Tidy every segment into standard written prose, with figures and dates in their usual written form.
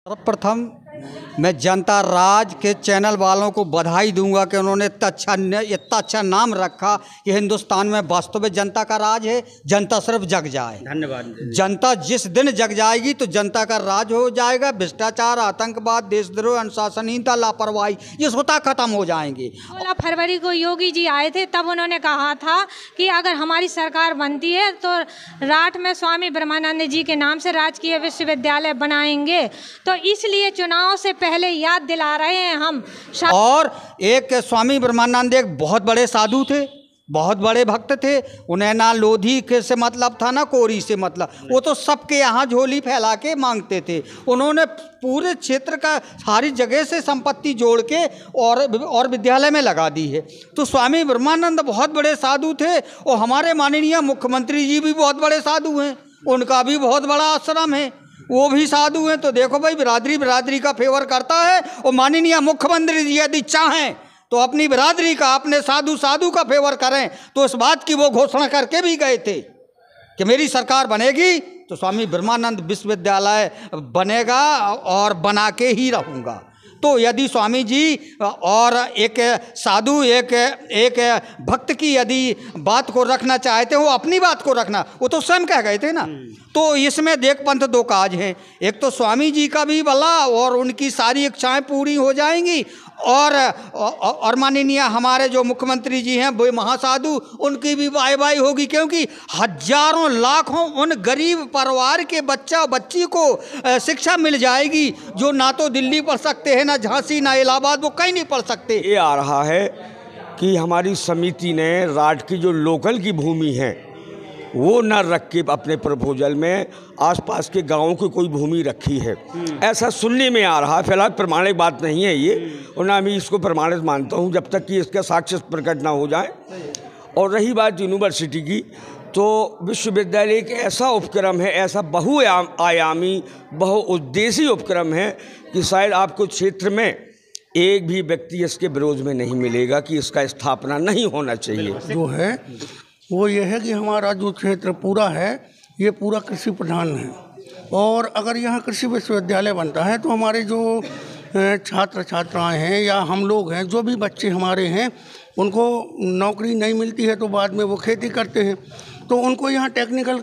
सर्वप्रथम मैं जनता राज के चैनल वालों को बधाई दूंगा कि उन्होंने इतना अच्छा नाम रखा कि हिंदुस्तान में वास्तव में जनता का राज है। जनता सिर्फ जग जाए। धन्यवाद। जनता जिस दिन जग जाएगी तो जनता का राज हो जाएगा। भ्रष्टाचार, आतंकवाद, देशद्रोह, अनुशासनहीनता, लापरवाही ये स्वतः खत्म हो जाएंगे। 16 फरवरी को योगी जी आए थे, तब उन्होंने कहा था कि अगर हमारी सरकार बनती है तो राठ में स्वामी ब्रह्मानंद जी के नाम से राजकीय विश्वविद्यालय बनाएंगे। तो इसलिए चुनाव से पहले याद दिला रहे हैं हम। और एक स्वामी ब्रह्मानंद एक बहुत बड़े साधु थे, बहुत बड़े भक्त थे। उन्हें ना लोधी के से मतलब था ना कोरी से मतलब, वो तो सबके यहाँ झोली फैला के मांगते थे। उन्होंने पूरे क्षेत्र का सारी जगह से संपत्ति जोड़ के और विद्यालय में लगा दी है। तो स्वामी ब्रह्मानंद बहुत बड़े साधु थे और हमारे माननीय मुख्यमंत्री जी भी बहुत बड़े साधु हैं। उनका भी बहुत बड़ा आश्रम है, वो भी साधु हैं। तो देखो भाई, बिरादरी का फेवर करता है। और माननीय मुख्यमंत्री जी यदि चाहें तो अपनी बिरादरी का, अपने साधु का फेवर करें। तो इस बात की वो घोषणा करके भी गए थे कि मेरी सरकार बनेगी तो स्वामी ब्रह्मानंद विश्वविद्यालय बनेगा और बना के ही रहूँगा। तो यदि स्वामी जी और एक साधु एक भक्त की यदि बात को रखना चाहते हो, अपनी बात को रखना, वो तो स्वयं कह गए थे ना। तो इसमें देख पंथ दो काज हैं, एक तो स्वामी जी का भी भला और उनकी सारी इच्छाएं पूरी हो जाएंगी और माननीय हमारे जो मुख्यमंत्री जी हैं वो महासाधु, उनकी भी वाहवाही होगी। क्योंकि हजारों लाखों उन गरीब परिवार के बच्चा बच्ची को शिक्षा मिल जाएगी जो ना तो दिल्ली पढ़ सकते हैं, ना झांसी, ना इलाहाबाद, वो कहीं नहीं पढ़ सकते। ये आ रहा है कि हमारी समिति ने राठ की जो लोकल की भूमि है वो न रख के अपने प्रपोजल में आसपास के गांवों की कोई भूमि रखी है, ऐसा सुनने में आ रहा है। फिलहाल प्रमाणिक बात नहीं है ये, और ना मैं इसको प्रमाणित मानता हूँ जब तक कि इसका साक्ष्य प्रकट ना हो जाए। और रही बात यूनिवर्सिटी की, तो विश्वविद्यालय एक ऐसा उपक्रम है, ऐसा बहुआयामी बहुउद्देशीय उपक्रम है कि शायद आपको क्षेत्र में एक भी व्यक्ति इसके विरोध में नहीं मिलेगा कि इसका स्थापना नहीं होना चाहिए। जो है वो ये है कि हमारा जो क्षेत्र पूरा है ये पूरा कृषि प्रधान है, और अगर यहाँ कृषि विश्वविद्यालय बनता है तो हमारे जो छात्र छात्राएं हैं या हम लोग हैं, जो भी बच्चे हमारे हैं, उनको नौकरी नहीं मिलती है तो बाद में वो खेती करते हैं। तो उनको यहाँ टेक्निकल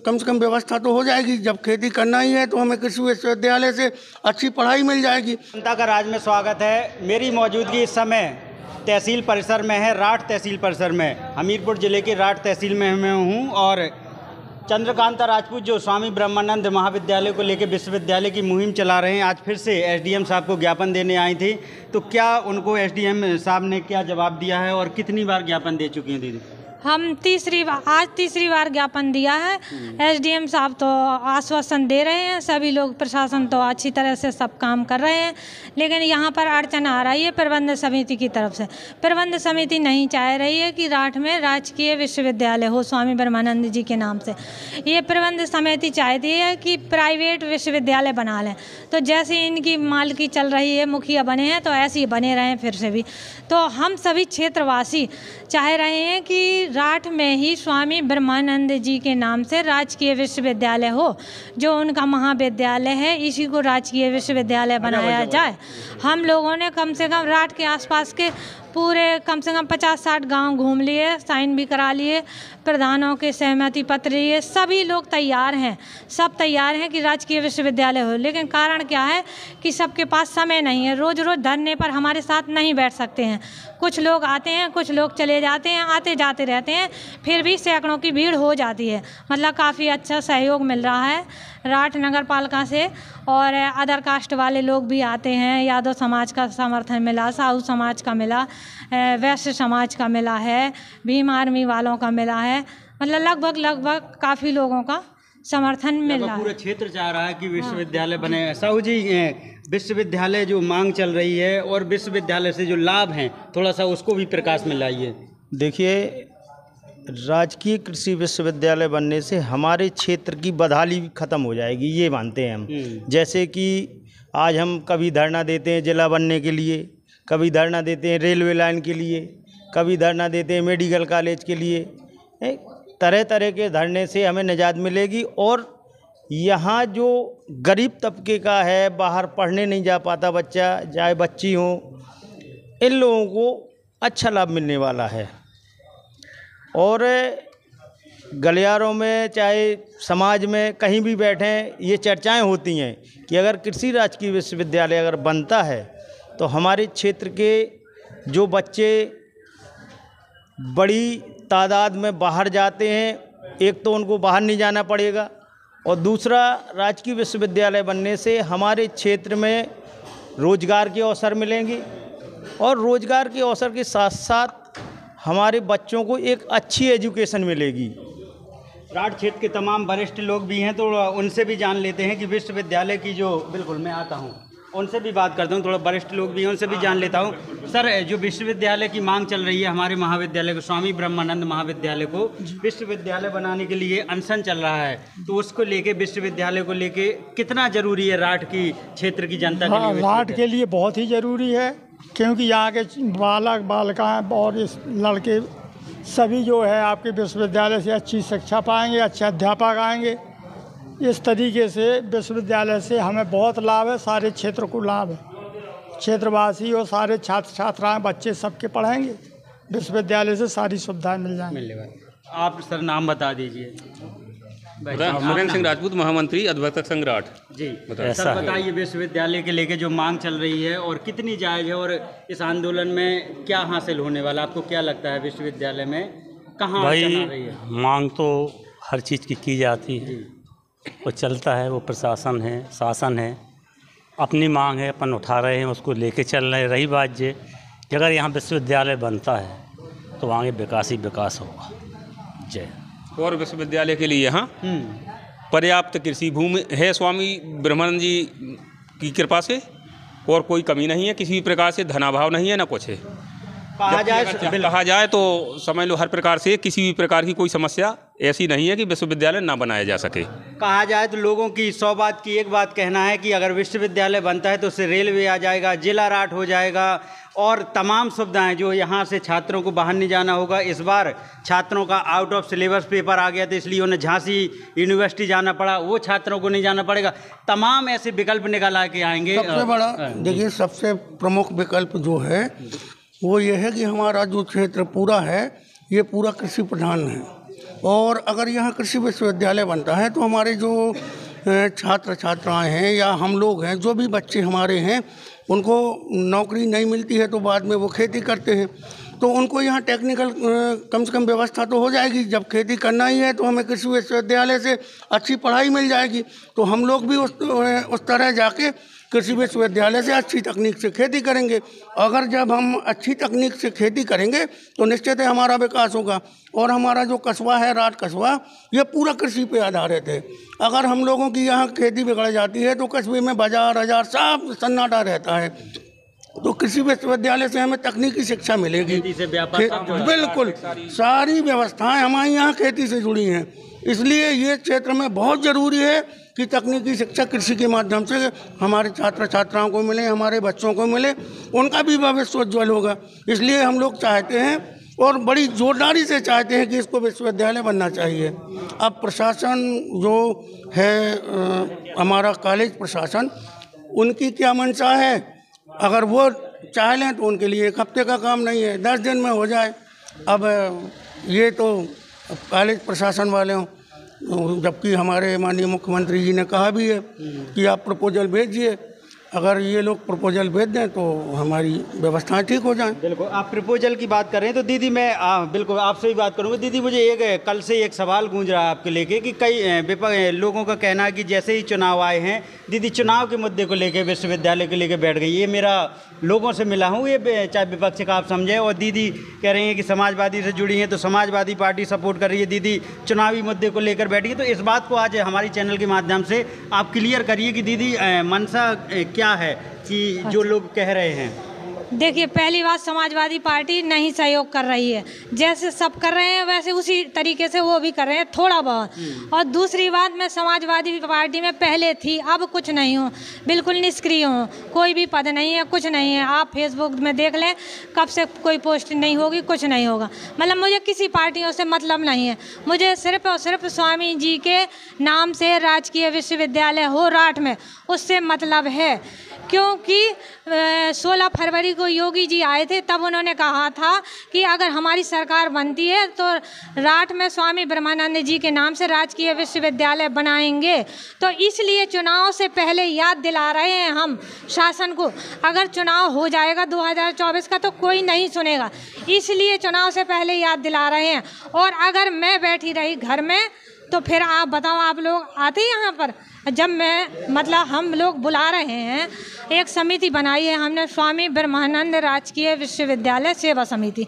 कम से कम व्यवस्था तो हो जाएगी। जब खेती करना ही है तो हमें कृषि विश्वविद्यालय से अच्छी पढ़ाई मिल जाएगी। जनता का राज में स्वागत है। मेरी मौजूदगी इस समय तहसील परिसर में है, राठ तहसील परिसर में। हमीरपुर ज़िले की राठ तहसील में मैं हूँ और चंद्रकांता राजपूत जो स्वामी ब्रह्मानंद महाविद्यालय को लेकर विश्वविद्यालय की मुहिम चला रहे हैं, आज फिर से एसडीएम साहब को ज्ञापन देने आई थी। तो क्या उनको एसडीएम साहब ने क्या जवाब दिया है और कितनी बार ज्ञापन दे चुकी हैं दीदी? हम आज तीसरी बार ज्ञापन दिया है। एसडीएम साहब तो आश्वासन दे रहे हैं, सभी लोग प्रशासन तो अच्छी तरह से सब काम कर रहे हैं, लेकिन यहाँ पर अड़चन आ रही है प्रबंध समिति की तरफ से। प्रबंध समिति नहीं चाह रही है कि राठ में राजकीय विश्वविद्यालय हो स्वामी ब्रह्मानंद जी के नाम से। ये प्रबंध समिति चाहती है कि प्राइवेट विश्वविद्यालय बना लें। तो जैसे इनकी मालकी चल रही है, मुखिया बने हैं, तो ऐसे ही बने रहें फिर से भी। तो हम सभी क्षेत्रवासी चाह रहे हैं कि राठ में ही स्वामी ब्रह्मानंद जी के नाम से राजकीय विश्वविद्यालय हो, जो उनका महाविद्यालय है, इसी को राजकीय विश्वविद्यालय बनाया जाए। हम लोगों ने कम से कम राठ के आसपास के पूरे कम से कम 50-60 गांव घूम लिए, साइन भी करा लिए, प्रधानों के सहमति पत्र लिए, सभी लोग तैयार हैं, सब तैयार हैं कि राजकीय विश्वविद्यालय हो। लेकिन कारण क्या है कि सबके पास समय नहीं है, रोज़ रोज़ धरने पर हमारे साथ नहीं बैठ सकते हैं। कुछ लोग आते हैं, कुछ लोग चले जाते हैं, आते जाते रहते हैं, फिर भी सैकड़ों की भीड़ हो जाती है। मतलब काफ़ी अच्छा सहयोग मिल रहा है राठ नगर पालिका से, और अदर कास्ट वाले लोग भी आते हैं। यादव समाज का समर्थन मिला, साहू समाज का मिला, वैश्य समाज का मिला है, भीम आर्मी वालों का मिला है। मतलब लगभग काफ़ी लोगों का समर्थन मिल रहा है। पूरा क्षेत्र चाह रहा है कि विश्वविद्यालय बने। साहू जी, विश्वविद्यालय जो मांग चल रही है और विश्वविद्यालय से जो लाभ हैं, थोड़ा सा उसको भी प्रकाश में लाइए। देखिए, राजकीय कृषि विश्वविद्यालय बनने से हमारे क्षेत्र की बदहाली ख़त्म हो जाएगी, ये मानते हैं हम। जैसे कि आज हम कभी धरना देते हैं जिला बनने के लिए, कभी धरना देते हैं रेलवे लाइन के लिए, कभी धरना देते हैं मेडिकल कॉलेज के लिए। तरह तरह के धरने से हमें निजात मिलेगी और यहाँ जो गरीब तबके का है, बाहर पढ़ने नहीं जा पाता बच्चा, चाहे बच्ची हो, इन लोगों को अच्छा लाभ मिलने वाला है। और गलियारों में चाहे समाज में कहीं भी बैठें, ये चर्चाएं होती हैं कि अगर कृषि राजकीय विश्वविद्यालय अगर बनता है तो हमारे क्षेत्र के जो बच्चे बड़ी तादाद में बाहर जाते हैं, एक तो उनको बाहर नहीं जाना पड़ेगा, और दूसरा राजकीय विश्वविद्यालय बनने से हमारे क्षेत्र में रोजगार के अवसर मिलेंगे, और रोजगार के अवसर के साथ साथ हमारे बच्चों को एक अच्छी एजुकेशन मिलेगी। राठ क्षेत्र के तमाम वरिष्ठ लोग भी हैं, तो उनसे भी जान लेते हैं कि विश्वविद्यालय की जो, बिल्कुल मैं आता हूं, उनसे भी बात करता हूं, थोड़ा वरिष्ठ लोग भी हैं, उनसे भी जान लेता हूं। सर, जो विश्वविद्यालय की मांग चल रही है हमारे महाविद्यालय को, स्वामी ब्रह्मानंद महाविद्यालय को विश्वविद्यालय बनाने के लिए अनशन चल रहा है, तो उसको लेके, विश्वविद्यालय को लेके कितना जरूरी है राठ की क्षेत्र की जनता के लिए? राठ के लिए बहुत ही ज़रूरी है, क्योंकि यहाँ के बालक बालिकाएँ और इस लड़के सभी जो है आपके विश्वविद्यालय से अच्छी शिक्षा पाएंगे, अच्छे अध्यापक आएंगे। इस तरीके से विश्वविद्यालय से हमें बहुत लाभ है, सारे क्षेत्र को लाभ है। क्षेत्रवासी और सारे छात्र छात्राएं बच्चे सबके पढ़ेंगे, विश्वविद्यालय से सारी सुविधाएं मिल जाएंगी। आप सर नाम बता दीजिए। नरेंद्र सिंह राजपूत, महामंत्री अध्यापक संघ राठ जी। सर बताइए, विश्वविद्यालय के लेके जो मांग चल रही है और कितनी जायज़ है, और इस आंदोलन में क्या हासिल होने वाला, आपको क्या लगता है विश्वविद्यालय में कहाँ अड़चन आ रही है? मांग तो हर चीज़ की जाती है, वो चलता है, वो प्रशासन है, शासन है, अपनी मांग है, अपन उठा रहे हैं, उसको लेके चल रहे हैं। रही बात ये कि अगर यहाँ विश्वविद्यालय बनता है तो वहाँ विकास ही विकास होगा। जय। और विश्वविद्यालय के लिए यहाँ पर्याप्त कृषि भूमि है स्वामी ब्रह्मानंद जी की कृपा से, और कोई कमी नहीं है, किसी भी प्रकार से धनाभाव नहीं है, ना कुछ है। कहा जाए तो समझ लो हर प्रकार से किसी भी प्रकार की कोई समस्या ऐसी नहीं है कि विश्वविद्यालय ना बनाया जा सके। कहा जाए तो लोगों की 100 बात की एक बात कहना है कि अगर विश्वविद्यालय बनता है तो उससे रेलवे आ जाएगा, जिला राठ हो जाएगा, और तमाम सुविधाएं जो यहाँ से छात्रों को बाहर नहीं जाना होगा। इस बार छात्रों का आउट ऑफ सिलेबस पेपर आ गया था, इसलिए उन्हें झांसी यूनिवर्सिटी जाना पड़ा, वो छात्रों को नहीं जाना पड़ेगा। तमाम ऐसे विकल्प निकाल के आएंगे। सबसे बड़ा देखिए, सबसे प्रमुख विकल्प जो है वो ये है कि हमारा जो क्षेत्र पूरा है ये पूरा कृषि प्रधान है, और अगर यहाँ कृषि विश्वविद्यालय बनता है तो हमारे जो छात्र छात्राएं हैं या हम लोग हैं, जो भी बच्चे हमारे हैं, उनको नौकरी नहीं मिलती है तो बाद में वो खेती करते हैं, तो उनको यहाँ टेक्निकल कम से कम व्यवस्था तो हो जाएगी। जब खेती करना ही है तो हमें कृषि विश्वविद्यालय से अच्छी पढ़ाई मिल जाएगी, तो हम लोग भी उस तरह जाके कृषि विश्वविद्यालय से अच्छी तकनीक से खेती करेंगे। अगर जब हम अच्छी तकनीक से खेती करेंगे तो निश्चित है हमारा विकास होगा। और हमारा जो कस्बा है, राठ कस्बा, ये पूरा कृषि पे आधारित है। अगर हम लोगों की यहाँ खेती बिगड़ जाती है तो कस्बे में बाजार सब सन्नाटा रहता है। तो कृषि विश्वविद्यालय से हमें तकनीकी शिक्षा मिलेगी, बिल्कुल सारी व्यवस्थाएं हमारे यहाँ खेती से जुड़ी हैं। इसलिए ये क्षेत्र में बहुत ज़रूरी है कि तकनीकी शिक्षा कृषि के माध्यम से हमारे छात्र छात्राओं को मिले, हमारे बच्चों को मिले, उनका भी भविष्य उज्ज्वल होगा। इसलिए हम लोग चाहते हैं और बड़ी जोरदारी से चाहते हैं कि इसको विश्वविद्यालय बनना चाहिए। अब प्रशासन जो है हमारा कॉलेज प्रशासन, उनकी क्या मंशा है, अगर वो चाह लें तो उनके लिए 1 हफ्ते का काम नहीं है, 10 दिन में हो जाए। अब ये तो कॉलेज प्रशासन वाले हों, जबकि हमारे माननीय मुख्यमंत्री जी ने कहा भी है कि आप प्रपोजल भेजिए, अगर ये लोग प्रपोजल भेज दें तो हमारी व्यवस्थाएं ठीक हो जाएं। बिल्कुल, आप प्रपोजल की बात कर रहे हैं तो दीदी मैं बिल्कुल आपसे भी बात करूंगा। दीदी, मुझे कल से एक सवाल गूंज रहा है आपके लेके कि कई लोगों का कहना है कि जैसे ही चुनाव आए हैं, दीदी चुनाव के मुद्दे को लेके विश्वविद्यालय को लेके बैठ गई। ये मेरा लोगों से मिला हूँ, ये चाहे विपक्ष का आप समझें। और दीदी कह रही हैं कि समाजवादी से जुड़ी हैं तो समाजवादी पार्टी सपोर्ट कर रही है, दीदी चुनावी मुद्दे को लेकर बैठी है। तो इस बात को आज हमारी चैनल के माध्यम से आप क्लियर करिए कि दीदी मंशा क्या है कि जो लोग कह रहे हैं। देखिए, पहली बात, समाजवादी पार्टी नहीं सहयोग कर रही है। जैसे सब कर रहे हैं वैसे उसी तरीके से वो भी कर रहे हैं, थोड़ा बहुत। और दूसरी बात, मैं समाजवादी पार्टी में पहले थी, अब कुछ नहीं हूँ, बिल्कुल निष्क्रिय हूँ। कोई भी पद नहीं है, कुछ नहीं है। आप फेसबुक में देख लें, कब से कोई पोस्ट नहीं होगी, कुछ नहीं होगा। मतलब मुझे किसी पार्टियों से मतलब नहीं है। मुझे सिर्फ और सिर्फ स्वामी जी के नाम से राजकीय विश्वविद्यालय हो राठ में, उससे मतलब है। क्योंकि 16 फरवरी को योगी जी आए थे, तब उन्होंने कहा था कि अगर हमारी सरकार बनती है तो राठ में स्वामी ब्रह्मानंद जी के नाम से राजकीय विश्वविद्यालय बनाएंगे। तो इसलिए चुनाव से पहले याद दिला रहे हैं हम शासन को। अगर चुनाव हो जाएगा 2024 का तो कोई नहीं सुनेगा, इसलिए चुनाव से पहले याद दिला रहे हैं। और अगर मैं बैठी रही घर में तो फिर आप बताओ, आप लोग आते यहाँ पर? जब मैं मतलब हम लोग बुला रहे हैं, एक समिति बनाई है हमने, स्वामी ब्रह्मानंद राजकीय विश्वविद्यालय सेवा समिति।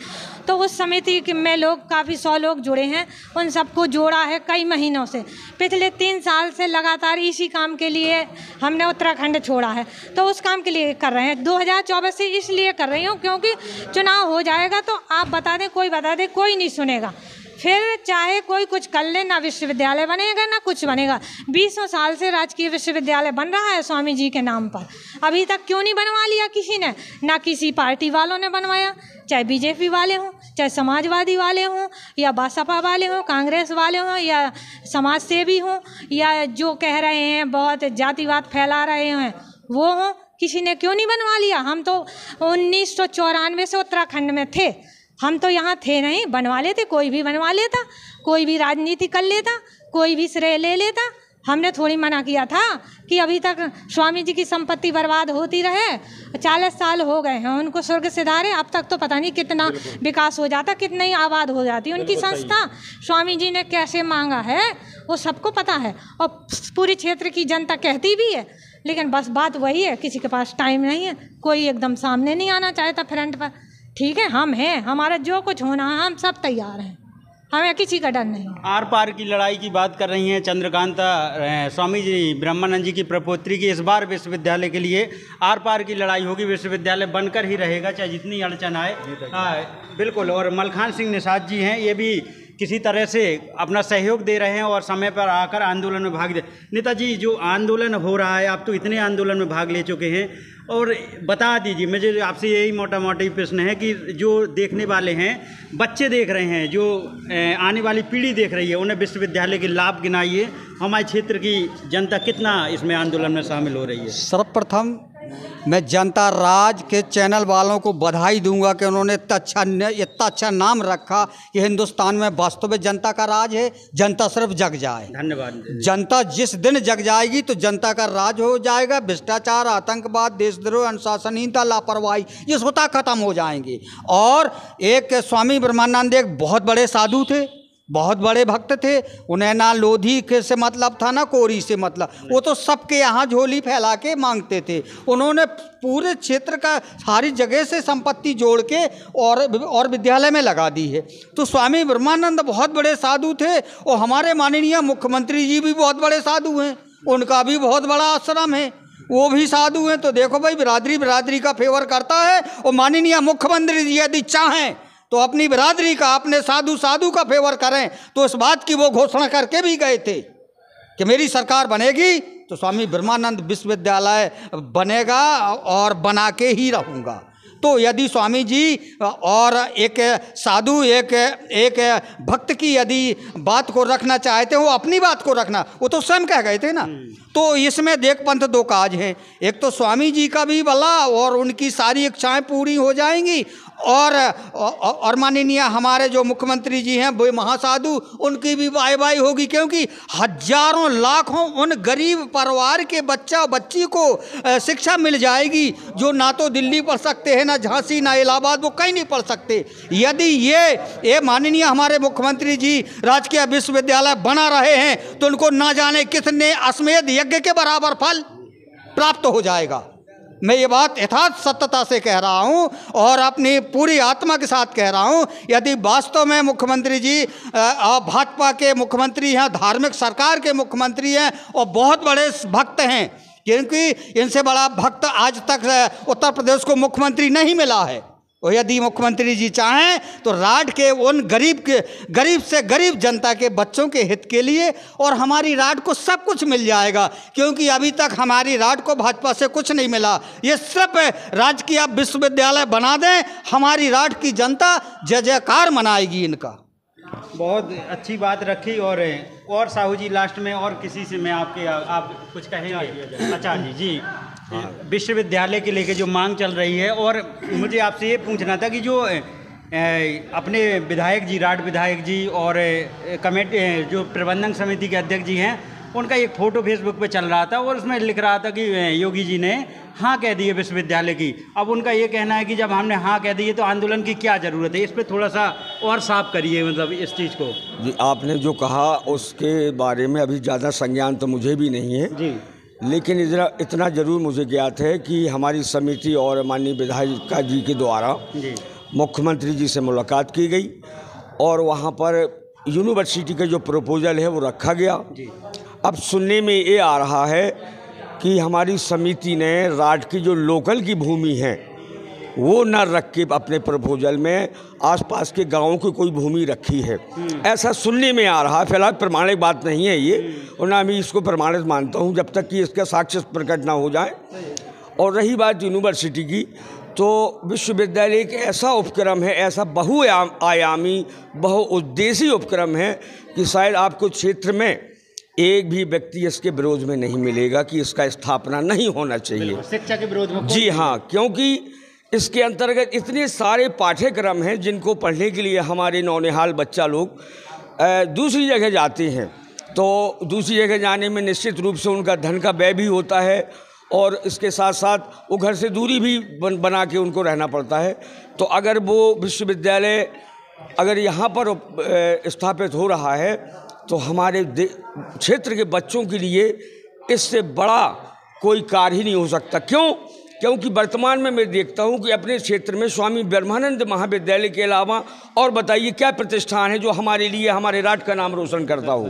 तो उस समिति में लोग काफ़ी 100 लोग जुड़े हैं। उन सबको जोड़ा है कई महीनों से। पिछले 3 साल से लगातार इसी काम के लिए हमने उत्तराखंड छोड़ा है, तो उस काम के लिए कर रहे हैं। 2024 से इसलिए कर रही हूँ क्योंकि चुनाव हो जाएगा तो आप बता दें, कोई बता दे, कोई नहीं सुनेगा। फिर चाहे कोई कुछ कर ले, ना विश्वविद्यालय बनेगा ना कुछ बनेगा। 20 साल से राजकीय विश्वविद्यालय बन रहा है स्वामी जी के नाम पर, अभी तक क्यों नहीं बनवा लिया किसी ने? ना किसी पार्टी वालों ने बनवाया, चाहे बीजेपी वाले हों, चाहे समाजवादी वाले हों, या बसपा वाले हों, कांग्रेस वाले हों, या समाज सेवी हों, या जो कह रहे हैं बहुत जातिवाद फैला रहे हैं वो हों, किसी ने क्यों नहीं बनवा लिया? हम तो 1994 से उत्तराखंड में थे, हम तो यहाँ थे नहीं, बनवा लेते। कोई भी बनवा लेता, कोई भी राजनीति कर लेता, कोई भी श्रेय ले लेता। हमने थोड़ी मना किया था कि अभी तक स्वामी जी की संपत्ति बर्बाद होती रहे। 40 साल हो गए हैं उनको स्वर्ग सिधारे, अब तक तो पता नहीं कितना विकास हो जाता, कितनी आबाद हो जाती उनकी संस्था। स्वामी जी ने कैसे मांगा है वो सबको पता है, और पूरी क्षेत्र की जनता कहती भी है। लेकिन बस बात वही है, किसी के पास टाइम नहीं है, कोई एकदम सामने नहीं आना चाहता फ्रंट पर। ठीक है, हम हैं, हमारा जो कुछ होना है हम सब तैयार हैं, हमें किसी का डर नहीं। आर पार की लड़ाई की बात कर रही हैं चंद्रकांता स्वामी जी ब्रह्मानंद जी की प्रपोत्री की। इस बार विश्वविद्यालय के लिए आर पार की लड़ाई होगी, विश्वविद्यालय बनकर ही रहेगा चाहे जितनी अड़चन आए। बिल्कुल। और मलखान सिंह निषाद जी हैं, ये भी किसी तरह से अपना सहयोग दे रहे हैं और समय पर आकर आंदोलन में भाग दे। नेताजी, जो आंदोलन हो रहा है, आप तो इतने आंदोलन में भाग ले चुके हैं, और बता दीजिए, मुझे आपसे यही मोटा मोटी प्रश्न है कि जो देखने वाले हैं, बच्चे देख रहे हैं, जो आने वाली पीढ़ी देख रही है, उन्हें विश्वविद्यालय के लाभ गिनाइए। हमारे क्षेत्र की जनता कितना इसमें आंदोलन में शामिल हो रही है? सर्वप्रथम मैं जनता राज के चैनल वालों को बधाई दूंगा कि उन्होंने इतना अच्छा नाम रखा कि हिंदुस्तान में वास्तव में जनता का राज है, जनता सिर्फ जग जाए। धन्यवाद। जनता जिस दिन जग जाएगी तो जनता का राज हो जाएगा। भ्रष्टाचार, आतंकवाद, देशद्रोह, अनुशासनहीनता, लापरवाही, ये स्वतः खत्म हो जाएंगे। और एक स्वामी ब्रह्मानंद एक बहुत बड़े साधु थे, बहुत बड़े भक्त थे। उन्हें ना लोधी के से मतलब था ना कोरी से मतलब, वो तो सबके यहाँ झोली फैला के मांगते थे। उन्होंने पूरे क्षेत्र का सारी जगह से संपत्ति जोड़ के और विद्यालय में लगा दी है। तो स्वामी ब्रह्मानंद बहुत बड़े साधु थे, और हमारे माननीय मुख्यमंत्री जी भी बहुत बड़े साधु हैं, उनका भी बहुत बड़ा आश्रम है, वो भी साधु हैं। तो देखो भाई, बिरादरी का फेवर करता है, और माननीय मुख्यमंत्री जी यदि चाहें तो अपनी बिरादरी का, अपने साधु का फेवर करें। तो इस बात की वो घोषणा करके भी गए थे कि मेरी सरकार बनेगी तो स्वामी ब्रह्मानंद विश्वविद्यालय बनेगा और बना के ही रहूँगा। तो यदि स्वामी जी और एक साधु, एक भक्त की यदि बात को रखना चाहते हैं, वो अपनी बात को रखना, वो तो स्वयं कह गए थे ना। तो इसमें देख पंथ दो काज हैं, एक तो स्वामी जी का भी भला और उनकी सारी इच्छाएं पूरी हो जाएंगी, और माननीय हमारे जो मुख्यमंत्री जी हैं वो महासाधु, उनकी भी वाहवाही होगी। क्योंकि हजारों लाखों उन गरीब परिवार के बच्चा बच्ची को शिक्षा मिल जाएगी जो ना तो दिल्ली पढ़ सकते हैं, ना झांसी, ना इलाहाबाद, वो कहीं नहीं पढ़ सकते। यदि ये माननीय हमारे मुख्यमंत्री जी राजकीय विश्वविद्यालय बना रहे हैं तो उनको ना जाने कितने अश्वमेध यज्ञ के बराबर फल प्राप्त हो जाएगा। मैं ये बात यथार्थ सत्यता से कह रहा हूँ और अपनी पूरी आत्मा के साथ कह रहा हूँ। यदि वास्तव में मुख्यमंत्री जी भाजपा के मुख्यमंत्री हैं, धार्मिक सरकार के मुख्यमंत्री हैं और बहुत बड़े भक्त हैं, क्योंकि इनसे बड़ा भक्त आज तक उत्तर प्रदेश को मुख्यमंत्री नहीं मिला है। और यदि मुख्यमंत्री जी चाहें तो राठ के उन गरीब से गरीब जनता के बच्चों के हित के लिए और हमारी राठ को सब कुछ मिल जाएगा, क्योंकि अभी तक हमारी राठ को भाजपा से कुछ नहीं मिला। ये सिर्फ राजकीय आप विश्वविद्यालय बना दें, हमारी राठ की जनता जय जयकार मनाएगी इनका। बहुत अच्छी बात रखी। और साहू जी लास्ट में और किसी से मैं आप कुछ कहेंगे? अच्छा जी विश्वविद्यालय के लेके जो मांग चल रही है, और मुझे आपसे ये पूछना था कि जो अपने विधायक जी, राठ विधायक जी और कमेटी जो प्रबंधन समिति के अध्यक्ष जी हैं, उनका एक फ़ोटो फेसबुक पे चल रहा था और उसमें लिख रहा था कि योगी जी ने हाँ कह दी है विश्वविद्यालय की। अब उनका ये कहना है कि जब हमने हाँ कह दी है तो आंदोलन की क्या ज़रूरत है? इस पर थोड़ा सा और साफ करिए, मतलब इस चीज़ को। जी, आपने जो कहा उसके बारे में अभी ज़्यादा संज्ञान तो मुझे भी नहीं है जी, लेकिन इतना ज़रूर मुझे ज्ञात है कि हमारी समिति और माननीय विधायिका जी के द्वारा मुख्यमंत्री जी से मुलाकात की गई और वहाँ पर यूनिवर्सिटी का जो प्रपोजल है वो रखा गया। अब सुनने में ये आ रहा है कि हमारी समिति ने राठ की जो लोकल की भूमि है वो न रख के अपने प्रपोजल में आसपास के गांवों की कोई भूमि रखी है, ऐसा सुनने में आ रहा है। फिलहाल प्रमाणिक बात नहीं है ये, और ना मैं इसको प्रमाणित मानता हूँ जब तक कि इसका साक्ष्य प्रकट ना हो जाए। और रही बात यूनिवर्सिटी की, तो विश्वविद्यालय एक ऐसा उपक्रम है, ऐसा बहुआयामी बहुउद्देशीय उपक्रम है कि शायद आपको क्षेत्र में एक भी व्यक्ति इसके विरोध में नहीं मिलेगा कि इसका स्थापना नहीं होना चाहिए। शिक्षा के विरोध में? जी हाँ, क्योंकि इसके अंतर्गत इतने सारे पाठ्यक्रम हैं जिनको पढ़ने के लिए हमारे नौनिहाल बच्चा लोग दूसरी जगह जाते हैं। तो दूसरी जगह जाने में निश्चित रूप से उनका धन का व्यय भी होता है और इसके साथ साथ वो घर से दूरी भी बना के उनको रहना पड़ता है। तो अगर वो विश्वविद्यालय अगर यहाँ पर स्थापित हो रहा है तो हमारे क्षेत्र के बच्चों के लिए इससे बड़ा कोई कार्य ही नहीं हो सकता। क्यों? क्योंकि वर्तमान में मैं देखता हूं कि अपने क्षेत्र में स्वामी ब्रह्मानंद महाविद्यालय के अलावा और बताइए क्या प्रतिष्ठान है जो हमारे लिए हमारे राठ का नाम रोशन करता हो?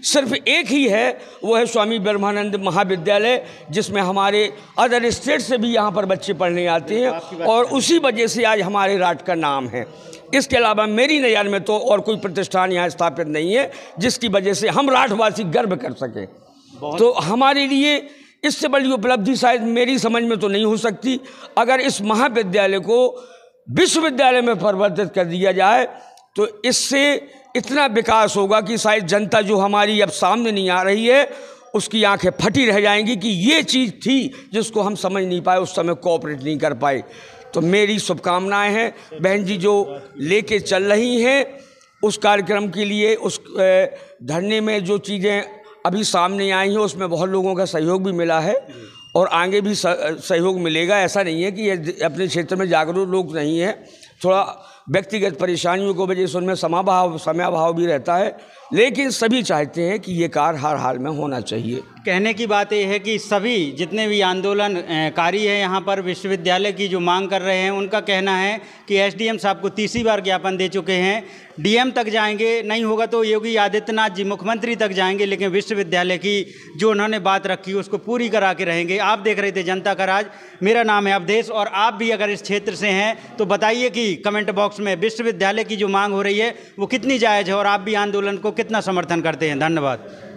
सिर्फ एक ही है, वो है स्वामी ब्रह्मानंद महाविद्यालय, जिसमें हमारे अदर स्टेट से भी यहाँ पर बच्चे पढ़ने आते हैं और उसी वजह से आज हमारे राठ का नाम है। इसके अलावा मेरी नज़र में तो और कोई प्रतिष्ठान यहाँ स्थापित नहीं है जिसकी वजह से हम राठवासी गर्व कर सकें। तो हमारे लिए इससे बड़ी उपलब्धि शायद मेरी समझ में तो नहीं हो सकती। अगर इस महाविद्यालय को विश्वविद्यालय में परिवर्तित कर दिया जाए तो इससे इतना विकास होगा कि शायद जनता जो हमारी अब सामने नहीं आ रही है उसकी आंखें फटी रह जाएंगी कि ये चीज़ थी जिसको हम समझ नहीं पाए, उस समय कोऑपरेट नहीं कर पाए। तो मेरी शुभकामनाएं हैं बहन जी जो लेके चल रही हैं उस कार्यक्रम के लिए। उस धरने में जो चीज़ें अभी सामने आई हैं उसमें बहुत लोगों का सहयोग भी मिला है और आगे भी सहयोग मिलेगा। ऐसा नहीं है कि ये अपने क्षेत्र में जागरूक लोग नहीं है, थोड़ा व्यक्तिगत परेशानियों की वजह से उनमें समयाभाव भी रहता है, लेकिन सभी चाहते हैं कि ये कार्य हर हाल में होना चाहिए। कहने की बात यह है कि सभी जितने भी आंदोलनकारी हैं यहाँ पर विश्वविद्यालय की जो मांग कर रहे हैं उनका कहना है कि एसडीएम साहब को तीसरी बार ज्ञापन दे चुके हैं, डीएम तक जाएंगे, नहीं होगा तो योगी आदित्यनाथ जी मुख्यमंत्री तक जाएंगे, लेकिन विश्वविद्यालय की जो उन्होंने बात रखी उसको पूरी करा के रहेंगे। आप देख रहे थे जनता का राज, मेरा नाम है अवधेश और आप भी अगर इस क्षेत्र से हैं तो बताइए कि कमेंट बॉक्स में विश्वविद्यालय की जो मांग हो रही है वो कितनी जायज़ है और आप भी आंदोलन को कितना समर्थन करते हैं। धन्यवाद।